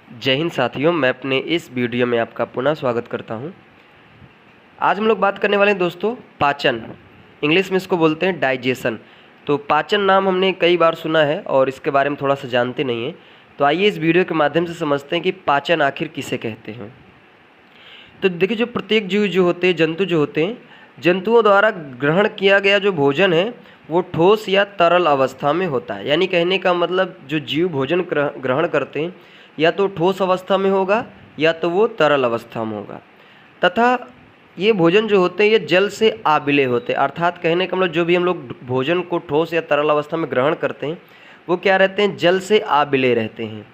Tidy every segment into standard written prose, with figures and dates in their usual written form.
जय हिंद साथियों, मैं अपने इस वीडियो में आपका पुनः स्वागत करता हूं। आज हम लोग बात करने वाले हैं दोस्तों पाचन। इंग्लिश में इसको बोलते हैं डाइजेशन। तो पाचन नाम हमने कई बार सुना है और इसके बारे में थोड़ा सा जानते नहीं हैं। तो आइए इस वीडियो के माध्यम से समझते हैं कि पाचन आखिर किसे कहते हैं। तो देखिए, जो प्रत्येक जीव जो होते हैं, जंतु जो होते हैं, जंतुओं द्वारा ग्रहण किया गया जो भोजन है वो ठोस या तरल अवस्था में होता है। यानी कहने का मतलब जो जीव भोजन ग्रहण करते हैं या तो ठोस अवस्था में होगा या तो वो तरल अवस्था में होगा। तथा ये भोजन जो होते हैं ये जल से आबिले होते हैं। अर्थात कहने का मतलब जो भी हम लोग भोजन को ठोस या तरल अवस्था में ग्रहण करते हैं वो क्या रहते हैं, जल से आबिले रहते हैं।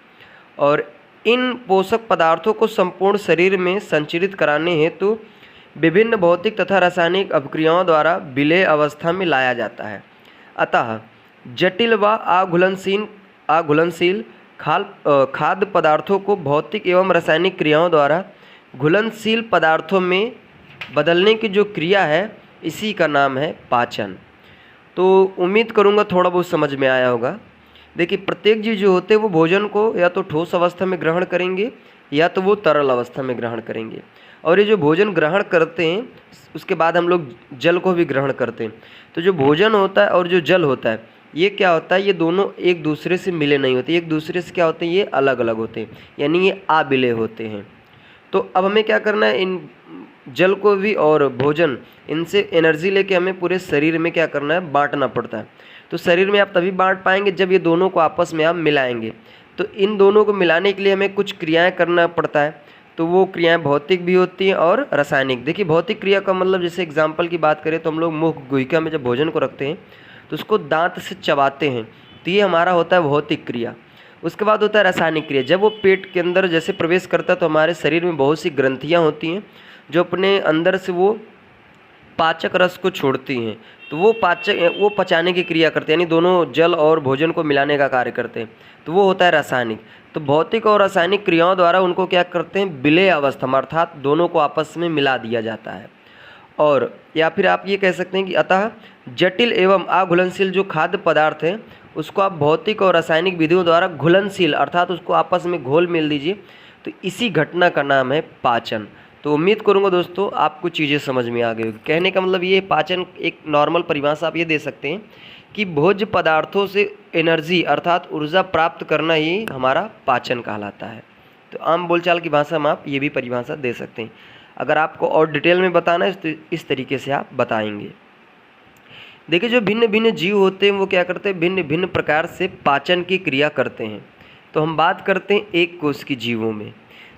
और इन पोषक पदार्थों को संपूर्ण शरीर में संचरित कराने हेतु विभिन्न भौतिक तथा रासायनिक अभिक्रियाओं द्वारा विलेय अवस्था में लाया जाता है। अतः जटिल व अघुलनशील खाद्य पदार्थों को भौतिक एवं रासायनिक क्रियाओं द्वारा घुलनशील पदार्थों में बदलने की जो क्रिया है इसी का नाम है पाचन। तो उम्मीद करूँगा थोड़ा बहुत समझ में आया होगा। देखिए, प्रत्येक जीव जो होते हैं वो भोजन को या तो ठोस अवस्था में ग्रहण करेंगे या तो वो तरल अवस्था में ग्रहण करेंगे। और ये जो भोजन ग्रहण करते हैं उसके बाद हम लोग जल को भी ग्रहण करते हैं। तो जो भोजन होता है और जो जल होता है ये क्या होता है, ये दोनों एक दूसरे से मिले नहीं होते, एक दूसरे से क्या होते हैं, ये अलग अलग होते हैं, यानी ये आबिले होते हैं। तो अब हमें क्या करना है, इन जल को भी और भोजन इनसे एनर्जी लेके हमें पूरे शरीर में क्या करना है, बांटना पड़ता है। तो शरीर में आप तभी बांट पाएंगे जब ये दोनों को आपस में आप मिलाएंगे। तो इन दोनों को मिलाने के लिए हमें कुछ क्रियाएं करना पड़ता है। तो वो क्रियाएं भौतिक भी होती हैं और रासायनिक। देखिए, भौतिक क्रिया का मतलब जैसे एग्जाम्पल की बात करें तो हम लोग मुख गुहिका में जब भोजन को रखते हैं तो उसको दांत से चबाते हैं, तो ये हमारा होता है भौतिक क्रिया। उसके बाद होता है रासायनिक क्रिया। जब वो पेट के अंदर जैसे प्रवेश करता है तो हमारे शरीर में बहुत सी ग्रंथियाँ होती हैं जो अपने अंदर से वो पाचक रस को छोड़ती हैं। तो वो पचाने की क्रिया करते हैं, यानी दोनों जल और भोजन को मिलाने का कार्य करते हैं। तो वो होता है रासायनिक। तो भौतिक और रासायनिक क्रियाओं द्वारा उनको क्या करते हैं, विलेय अवस्था में, अर्थात दोनों को आपस में मिला दिया जाता है। और या फिर आप ये कह सकते हैं कि अतः जटिल एवं अघुलनशील जो खाद्य पदार्थ है उसको आप भौतिक और रासायनिक विधियों द्वारा घुलनशील, अर्थात उसको आपस में घोल मिल दीजिए। तो इसी घटना का नाम है पाचन। तो उम्मीद करूंगा दोस्तों आपको चीज़ें समझ में आ गई होगी। कहने का मतलब ये पाचन एक नॉर्मल परिभाषा आप ये दे सकते हैं कि भोज्य पदार्थों से एनर्जी अर्थात ऊर्जा प्राप्त करना ही हमारा पाचन कहलाता है। तो आम बोलचाल की भाषा में आप ये भी परिभाषा दे सकते हैं। अगर आपको और डिटेल में बताना है तो इस तरीके से आप बताएंगे। देखिए, जो भिन्न भिन्न जीव होते हैं वो क्या करते हैं, भिन्न भिन्न प्रकार से पाचन की क्रिया करते हैं। तो हम बात करते हैं एक कोष की जीवों में।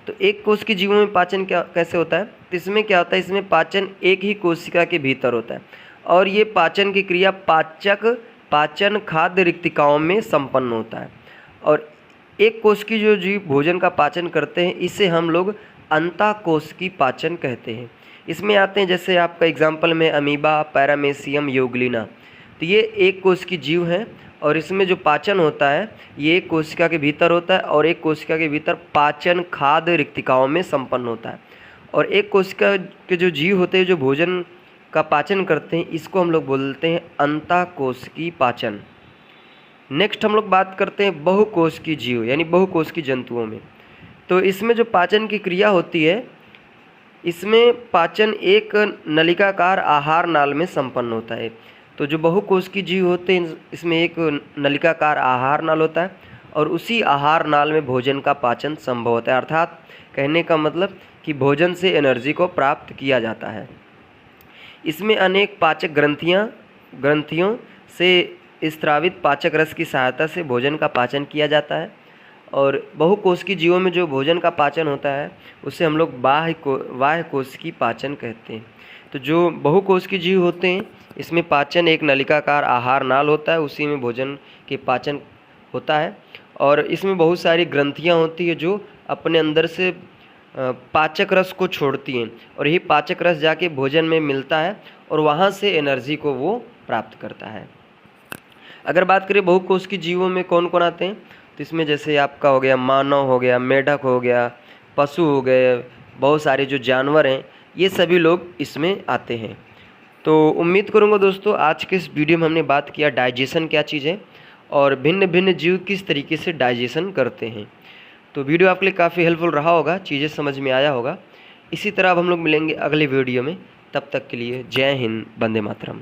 तो एक कोष की जीवों में पाचन कैसे होता है, तो इसमें क्या होता है, इसमें पाचन एक ही कोशिका के भीतर होता है और ये पाचन की क्रिया पाचन खाद्य रिक्तिकाओं में संपन्न होता है। और एक कोष की जो जीव भोजन का पाचन करते हैं इसे हम लोग अंतःकोश की पाचन कहते हैं। इसमें आते हैं जैसे आपका एग्जाम्पल में अमीबा, पैरामेसियम, यूग्लिना। तो ये एक कोश की जीव हैं और इसमें जो पाचन होता है ये एक कोशिका के भीतर होता है और एक कोशिका के भीतर पाचन खाद्य रिक्तिकाओं में संपन्न होता है। और एक कोशिका के जो जीव होते हैं जो भोजन का पाचन करते हैं इसको हम लोग बोलते हैं अंतःकोश की पाचन। नेक्स्ट हम लोग बात करते हैं बहुकोश की जीव यानी बहुकोश की जंतुओं में। तो इसमें जो पाचन की क्रिया होती है इसमें पाचन एक नलिकाकार आहार नाल में संपन्न होता है। तो जो बहुकोश की जीव होते हैं इसमें एक नलिकाकार आहार नाल होता है और उसी आहार नाल में भोजन का पाचन संभव होता है। अर्थात कहने का मतलब कि भोजन से एनर्जी को प्राप्त किया जाता है। इसमें अनेक पाचक ग्रंथियों से स्रावित पाचक रस की सहायता से भोजन का पाचन किया जाता है। और बहुकोश की जीवों में जो भोजन का पाचन होता है उसे हम लोग बाह्य कोश की पाचन कहते हैं। तो जो बहुकोश की जीव होते हैं इसमें पाचन एक नलिकाकार आहार नाल होता है, उसी में भोजन के पाचन होता है। और इसमें बहुत सारी ग्रंथियां होती है जो अपने अंदर से पाचक रस को छोड़ती हैं और यही पाचक रस जाके भोजन में मिलता है और वहाँ से एनर्जी को वो प्राप्त करता है। अगर बात करें बहुकोश की जीवों में कौन कौन आते हैं तो इसमें जैसे आपका हो गया मानव हो गया, मेढक हो गया, पशु हो गए, बहुत सारे जो जानवर हैं ये सभी लोग इसमें आते हैं। तो उम्मीद करूँगा दोस्तों आज के इस वीडियो में हमने बात किया डाइजेशन क्या चीज़ है और भिन्न भिन्न जीव किस तरीके से डाइजेशन करते हैं। तो वीडियो आपके लिए काफ़ी हेल्पफुल रहा होगा, चीज़ें समझ में आया होगा। इसी तरह अब हम लोग मिलेंगे अगले वीडियो में, तब तक के लिए जय हिंद, वंदे मातरम।